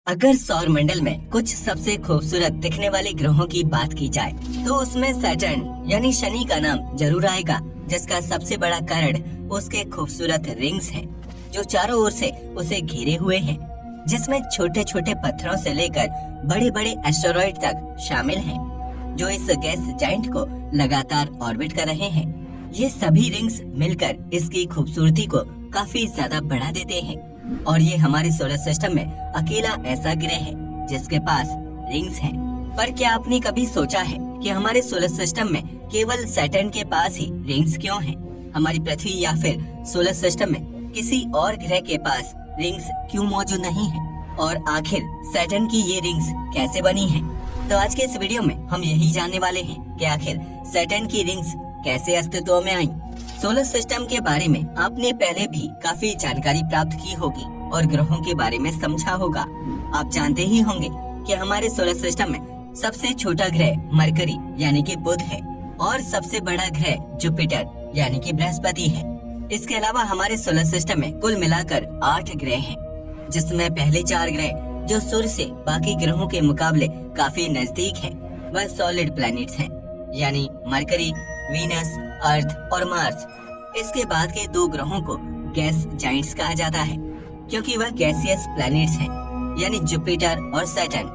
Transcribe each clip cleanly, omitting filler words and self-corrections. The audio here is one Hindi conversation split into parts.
अगर सौर मंडल में कुछ सबसे खूबसूरत दिखने वाले ग्रहों की बात की जाए तो उसमें सैटर्न यानी शनि का नाम जरूर आएगा, जिसका सबसे बड़ा कारण उसके खूबसूरत रिंग्स हैं, जो चारों ओर से उसे घिरे हुए हैं, जिसमें छोटे छोटे पत्थरों से लेकर बड़े बड़े एस्टेरॉइड तक शामिल हैं, जो इस गैस जाइंट को लगातार ऑर्बिट कर रहे हैं। ये सभी रिंग्स मिलकर इसकी खूबसूरती को काफी ज्यादा बढ़ा देते हैं और ये हमारे सोलर सिस्टम में अकेला ऐसा ग्रह है जिसके पास रिंग्स हैं। पर क्या आपने कभी सोचा है कि हमारे सोलर सिस्टम में केवल सैटर्न के पास ही रिंग्स क्यों हैं? हमारी पृथ्वी या फिर सोलर सिस्टम में किसी और ग्रह के पास रिंग्स क्यों मौजूद नहीं है? और आखिर सैटर्न की ये रिंग्स कैसे बनी हैं? तो आज के इस वीडियो में हम यही जानने वाले हैं कि आखिर सैटर्न की रिंग्स कैसे अस्तित्व में आई। सोलर सिस्टम के बारे में आपने पहले भी काफी जानकारी प्राप्त की होगी और ग्रहों के बारे में समझा होगा। आप जानते ही होंगे कि हमारे सोलर सिस्टम में सबसे छोटा ग्रह मरकरी यानी कि बुध है और सबसे बड़ा ग्रह जुपिटर यानी कि बृहस्पति है। इसके अलावा हमारे सोलर सिस्टम में कुल मिलाकर 8 ग्रह हैं, जिसमें पहले 4 ग्रह जो सूर्य से बाकी ग्रहों के मुकाबले काफी नजदीक हैं, वह सॉलिड प्लैनेट्स हैं, यानी मरकरी, वीनस, अर्थ और मार्स। इसके बाद के 2 ग्रहों को गैस जाइंट्स कहा जाता है, क्योंकि वह गैसियस प्लैनेट्स हैं, यानी जुपिटर और सैटर्न।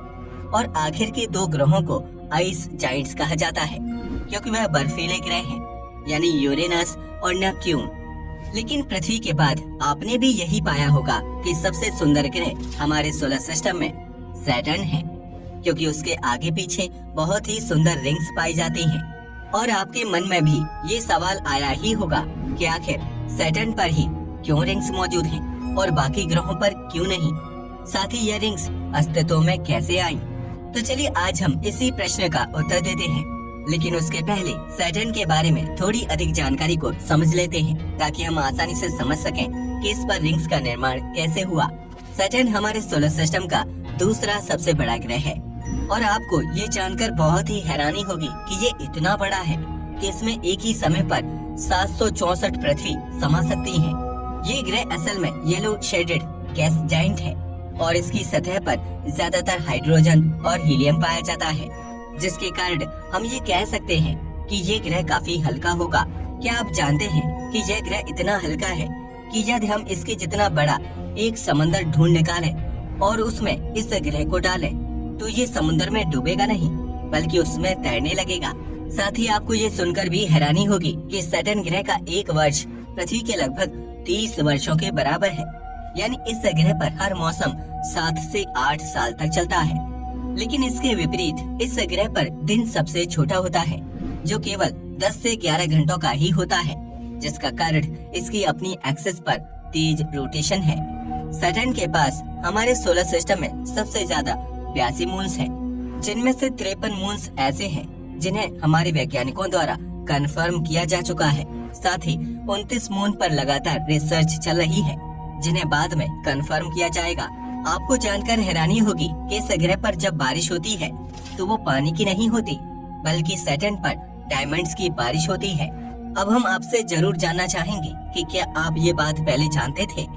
और आखिर के 2 ग्रहों को आइस जाइंट्स कहा जाता है, क्योंकि वह बर्फीले ग्रह हैं, यानी यूरेनस और नेपट्यून। लेकिन पृथ्वी के बाद आपने भी यही पाया होगा कि सबसे सुंदर ग्रह हमारे सोलर सिस्टम में सैटर्न है, क्योंकि उसके आगे पीछे बहुत ही सुंदर रिंग्स पाई जाती हैं। और आपके मन में भी ये सवाल आया ही होगा कि आखिर सैटर्न पर ही क्यों रिंग्स मौजूद हैं और बाकी ग्रहों पर क्यों नहीं? साथ ही ये रिंग्स अस्तित्व में कैसे आई? तो चलिए आज हम इसी प्रश्न का उत्तर देते हैं। लेकिन उसके पहले सैटर्न के बारे में थोड़ी अधिक जानकारी को समझ लेते हैं, ताकि हम आसानी से समझ सकें कि इस पर रिंग्स का निर्माण कैसे हुआ। सैटर्न हमारे सोलर सिस्टम का दूसरा सबसे बड़ा ग्रह है और आपको ये जानकर बहुत ही हैरानी होगी कि ये इतना बड़ा है कि इसमें एक ही समय पर 764 पृथ्वी समा सकती हैं। ये ग्रह असल में येलो शेडेड गैस जाइंट है और इसकी सतह पर ज्यादातर हाइड्रोजन और हीलियम पाया जाता है, जिसके कारण हम ये कह सकते हैं कि ये ग्रह काफी हल्का होगा। क्या आप जानते हैं कि यह ग्रह इतना हल्का है कि यदि हम इसके जितना बड़ा एक समंदर ढूंढ निकालें और उसमें इस ग्रह को डालें तो ये समुद्र में डूबेगा नहीं, बल्कि उसमें तैरने लगेगा। साथ ही आपको ये सुनकर भी हैरानी होगी कि सैटर्न ग्रह का 1 वर्ष पृथ्वी के लगभग 30 वर्षों के बराबर है, यानी इस ग्रह पर हर मौसम 7 से 8 साल तक चलता है। लेकिन इसके विपरीत इस ग्रह पर दिन सबसे छोटा होता है, जो केवल 10 से 11 घंटों का ही होता है, जिसका कारण इसकी अपनी एक्सिस पर तेज रोटेशन है। सैटर्न के पास हमारे सोलर सिस्टम में सबसे ज्यादा 82 मून्स हैं, जिनमें से 53 मून्स ऐसे हैं जिन्हें हमारे वैज्ञानिकों द्वारा कंफर्म किया जा चुका है। साथ ही 29 मून पर लगातार रिसर्च चल रही है, जिन्हें बाद में कंफर्म किया जाएगा। आपको जानकर हैरानी होगी कि इस ग्रह पर जब बारिश होती है तो वो पानी की नहीं होती, बल्कि सैटर्न पर डायमंड्स की बारिश होती है। अब हम आपसे जरूर जानना चाहेंगे कि क्या आप ये बात पहले जानते थे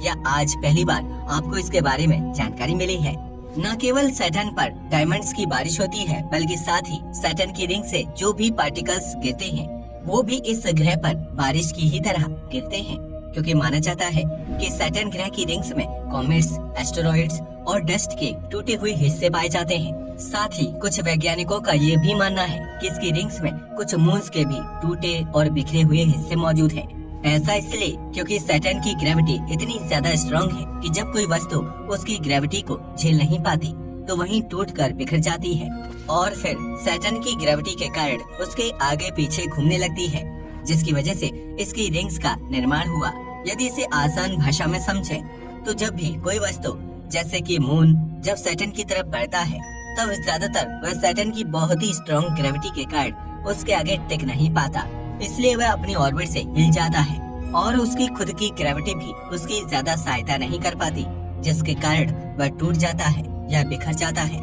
या आज पहली बार आपको इसके बारे में जानकारी मिली है? न केवल सैटर्न पर डायमंड्स की बारिश होती है, बल्कि साथ ही सैटर्न की रिंग से जो भी पार्टिकल्स गिरते हैं वो भी इस ग्रह पर बारिश की ही तरह गिरते हैं, क्योंकि माना जाता है कि सैटर्न ग्रह की रिंग्स में कॉमेट्स, एस्टेरॉइड्स और डस्ट के टूटे हुए हिस्से पाए जाते हैं। साथ ही कुछ वैज्ञानिकों का ये भी मानना है कि इसकी रिंग्स में कुछ मून्स के भी टूटे और बिखरे हुए हिस्से मौजूद हैं। ऐसा इसलिए क्योंकि सैटर्न की ग्रेविटी इतनी ज्यादा स्ट्रॉन्ग है कि जब कोई वस्तु उसकी ग्रेविटी को झेल नहीं पाती तो वहीं टूटकर बिखर जाती है और फिर सैटर्न की ग्रेविटी के कारण उसके आगे पीछे घूमने लगती है, जिसकी वजह से इसकी रिंग्स का निर्माण हुआ। यदि इसे आसान भाषा में समझें तो जब भी कोई वस्तु जैसे कि मून जब सैटर्न की तरफ बढ़ता है तब ज्यादातर वह सैटर्न की बहुत ही स्ट्रॉन्ग ग्रेविटी के कारण उसके आगे टिक नहीं पाता, इसलिए वह अपनी ऑर्बिट से हिल जाता है और उसकी खुद की ग्रेविटी भी उसकी ज्यादा सहायता नहीं कर पाती, जिसके कारण वह टूट जाता है या बिखर जाता है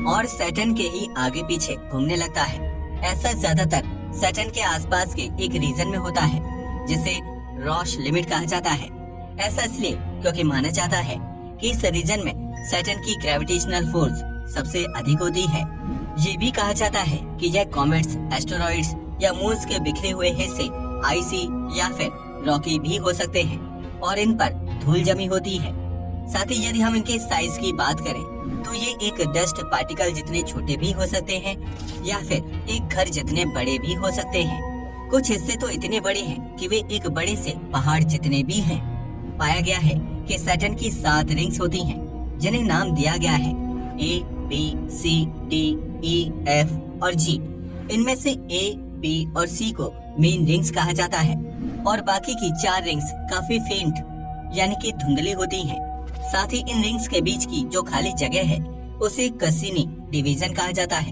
और सैटर्न के ही आगे पीछे घूमने लगता है। ऐसा ज्यादातर सैटर्न के आसपास के एक रीजन में होता है, जिसे रॉश लिमिट कहा जाता है। ऐसा इसलिए क्योंकि माना जाता है कि इस रीजन में सैटर्न की ग्रेविटेशनल फोर्स सबसे अधिक होती है। ये भी कहा जाता है कि यह कॉमेट्स, एस्टेरॉइड्स या मून्स के बिखरे हुए हिस्से आइसी या फिर रॉकी भी हो सकते हैं और इन पर धूल जमी होती है। साथ ही यदि हम इनके साइज की बात करें तो ये एक डस्ट पार्टिकल जितने छोटे भी हो सकते हैं या फिर एक घर जितने बड़े भी हो सकते हैं। कुछ हिस्से तो इतने बड़े हैं कि वे एक बड़े से पहाड़ जितने भी हैं। पाया गया है कि सैटर्न की 7 रिंग्स होती हैं, जिन्हें नाम दिया गया है A, B, C, D, E, F और G। इनमें से A, B और C को मेन रिंग्स कहा जाता है और बाकी की 4 रिंग्स काफी फेंट यानी कि धुंधली होती हैं। साथ ही इन रिंग्स के बीच की जो खाली जगह है उसे कसीनी डिवीजन कहा जाता है।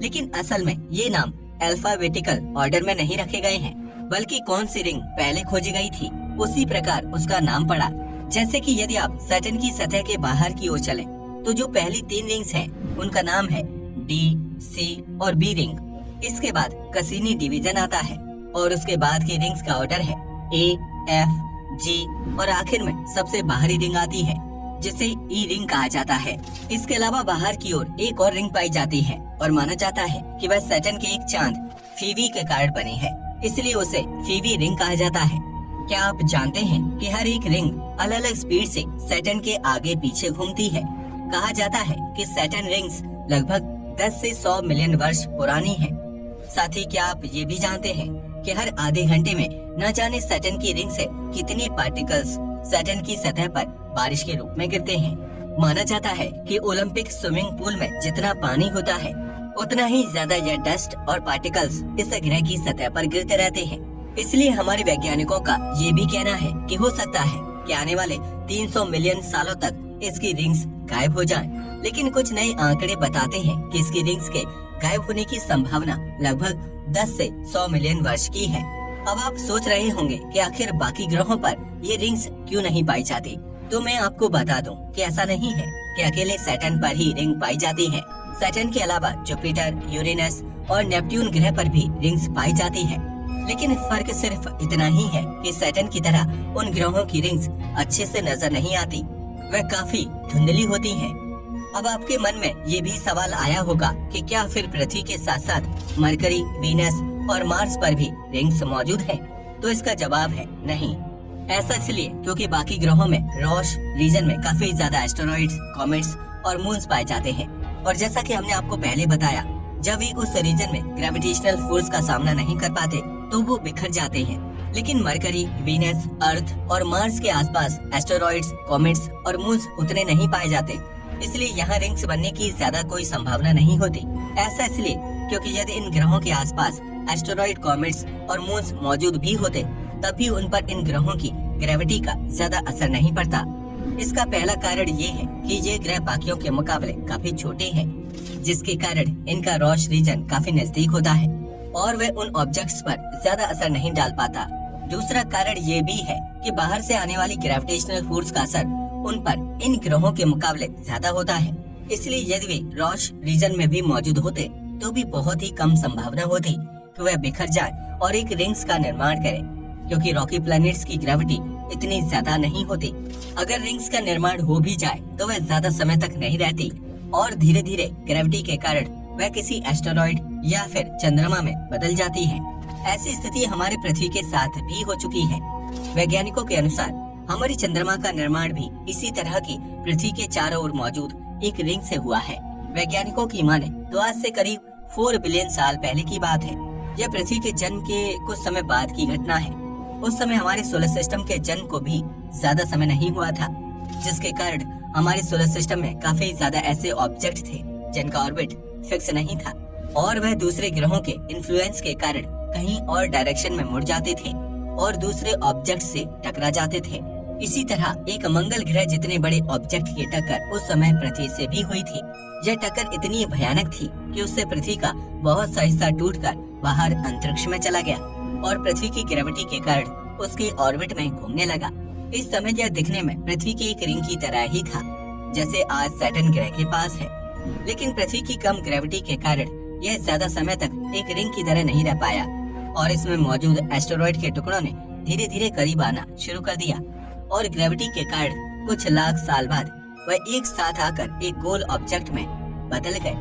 लेकिन असल में ये नाम अल्फाबेटिकल ऑर्डर में नहीं रखे गए हैं, बल्कि कौन सी रिंग पहले खोजी गई थी उसी प्रकार उसका नाम पड़ा। जैसे कि यदि आप सैटर्न की सतह के बाहर की ओर चलें, तो जो पहली 3 रिंग्स हैं उनका नाम है D, C और B रिंग। इसके बाद कसीनी डिवीजन आता है और उसके बाद की रिंग्स का ऑर्डर है A, F, G और आखिर में सबसे बाहरी रिंग आती है जिसे E रिंग कहा जाता है। इसके अलावा बाहर की ओर एक और रिंग पाई जाती है और माना जाता है कि वह सैटर्न के एक चांद फीवी के कारण बनी है, इसलिए उसे फीवी रिंग कहा जाता है। क्या आप जानते हैं कि हर एक रिंग अलग अलग स्पीड से सैटर्न के आगे पीछे घूमती है। कहा जाता है कि सैटर्न रिंग्स लगभग 10 से 100 मिलियन वर्ष पुरानी हैं। साथ ही क्या आप ये भी जानते हैं कि हर आधे घंटे में न जाने सैटर्न की रिंग से कितने पार्टिकल्स सैटर्न की सतह पर बारिश के रूप में गिरते हैं। माना जाता है कि ओलंपिक स्विमिंग पूल में जितना पानी होता है उतना ही ज्यादा यह डस्ट और पार्टिकल्स इस ग्रह की सतह पर गिरते रहते हैं। इसलिए हमारे वैज्ञानिकों का ये भी कहना है कि हो सकता है कि आने वाले 300 मिलियन सालों तक इसकी रिंग्स गायब हो जाएं। लेकिन कुछ नए आंकड़े बताते हैं कि इसकी रिंग्स के गायब होने की संभावना लगभग 10 से 100 मिलियन वर्ष की है। अब आप सोच रहे होंगे कि आखिर बाकी ग्रहों पर ये रिंग्स क्यों नहीं पाई जाती। तो मैं आपको बता दूं कि ऐसा नहीं है कि अकेले सैटर्न पर ही रिंग पाई जाती है। सैटर्न के अलावा जुपिटर, यूरेनस और नेपट्यून ग्रह पर भी रिंग्स पाई जाती है। लेकिन फर्क सिर्फ इतना ही है कि सैटर्न की तरह उन ग्रहों की रिंग्स अच्छे से नजर नहीं आती, वह काफी धुंधली होती हैं। अब आपके मन में ये भी सवाल आया होगा कि क्या फिर पृथ्वी के साथ साथ मरकरी, वीनस और मार्स पर भी रिंग्स मौजूद हैं? तो इसका जवाब है नहीं। ऐसा इसलिए क्योंकि बाकी ग्रहों में रोश रीजन में काफी ज्यादा एस्टेरॉइड्स, कॉमेट्स और मून्स पाए जाते हैं और जैसा कि हमने आपको पहले बताया, जब वे उस रीजन में ग्रेविटेशनल फोर्स का सामना नहीं कर पाते तो वो बिखर जाते हैं। लेकिन मरकरी, वीनस, अर्थ और मार्स के आसपास एस्टेरॉइड्स, कॉमेट्स और मून्स उतने नहीं पाए जाते, इसलिए यहाँ रिंग्स बनने की ज्यादा कोई संभावना नहीं होती। ऐसा इसलिए क्योंकि यदि इन ग्रहों के आसपास एस्टेरॉइड, कॉमेट्स और मून्स मौजूद भी होते तब भी उन पर इन ग्रहों की ग्रेविटी का ज्यादा असर नहीं पड़ता। इसका पहला कारण ये है कि ये ग्रह बाकियों के मुकाबले काफी छोटे हैं, जिसके कारण इनका रोश रीजन काफी नजदीक होता है और वे उन ऑब्जेक्ट्स पर ज्यादा असर नहीं डाल पाता। दूसरा कारण ये भी है कि बाहर से आने वाली ग्रेविटेशनल फोर्स का असर उन पर इन ग्रहों के मुकाबले ज्यादा होता है, इसलिए यदि वे रोश रीजन में भी मौजूद होते तो भी बहुत ही कम संभावना होती कि वह बिखर जाए और एक रिंग्स का निर्माण करे, क्योंकि रॉकी प्लैनेट्स की ग्रेविटी इतनी ज्यादा नहीं होती। अगर रिंग्स का निर्माण हो भी जाए तो वह ज्यादा समय तक नहीं रहती और धीरे धीरे ग्रेविटी के कारण वह किसी एस्टेरॉइड या फिर चंद्रमा में बदल जाती है। ऐसी स्थिति हमारे पृथ्वी के साथ भी हो चुकी है। वैज्ञानिकों के अनुसार हमारी चंद्रमा का निर्माण भी इसी तरह की पृथ्वी के चारों ओर मौजूद एक रिंग से हुआ है। वैज्ञानिकों की माने तो आज से करीब 4 बिलियन साल पहले की बात है। यह पृथ्वी के जन्म के कुछ समय बाद की घटना है। उस समय हमारे सोलर सिस्टम के जन्म को भी ज्यादा समय नहीं हुआ था, जिसके कारण हमारे सोलर सिस्टम में काफी ज्यादा ऐसे ऑब्जेक्ट थे जिनका ऑर्बिट फिक्स नहीं था और वह दूसरे ग्रहों के इन्फ्लुएंस के कारण कहीं और डायरेक्शन में मुड़ जाते थे और दूसरे ऑब्जेक्ट से टकरा जाते थे। इसी तरह एक मंगल ग्रह जितने बड़े ऑब्जेक्ट की टक्कर उस समय पृथ्वी से भी हुई थी। यह टक्कर इतनी भयानक थी कि उससे पृथ्वी का बहुत सा हिस्सा टूटकर बाहर अंतरिक्ष में चला गया और पृथ्वी की ग्रेविटी के कारण उसके ऑर्बिट में घूमने लगा। इस समय यह दिखने में पृथ्वी की एक रिंग की तरह ही था, जैसे आज सैटर्न ग्रह के पास है। लेकिन पृथ्वी की कम ग्रेविटी के कारण यह ज्यादा समय तक एक रिंग की तरह नहीं रह पाया और इसमें मौजूद एस्टेरॉइड के टुकड़ों ने धीरे धीरे करीब आना शुरू कर दिया और ग्रेविटी के कारण कुछ लाख साल बाद वह एक साथ आकर एक गोल ऑब्जेक्ट में बदल गए,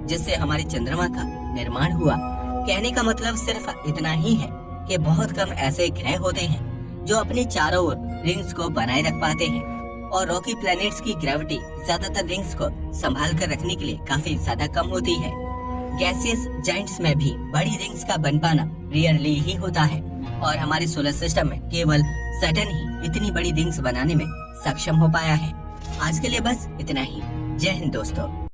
जिससे हमारे चंद्रमा का निर्माण हुआ। कहने का मतलब सिर्फ इतना ही है कि बहुत कम ऐसे ग्रह होते हैं जो अपने चारों ओर रिंग्स को बनाए रख पाते हैं, और रॉकी प्लैनेट्स की ग्रेविटी ज्यादातर रिंग्स को संभाल कर रखने के लिए काफी ज्यादा कम होती है। गैसियस जाइंट्स में भी बड़ी रिंग्स का बन पाना रेयरली ही होता है, और हमारे सोलर सिस्टम में केवल सैटर्न ही इतनी बड़ी रिंग्स बनाने में सक्षम हो पाया है। आज के लिए बस इतना ही। जय हिंद दोस्तों।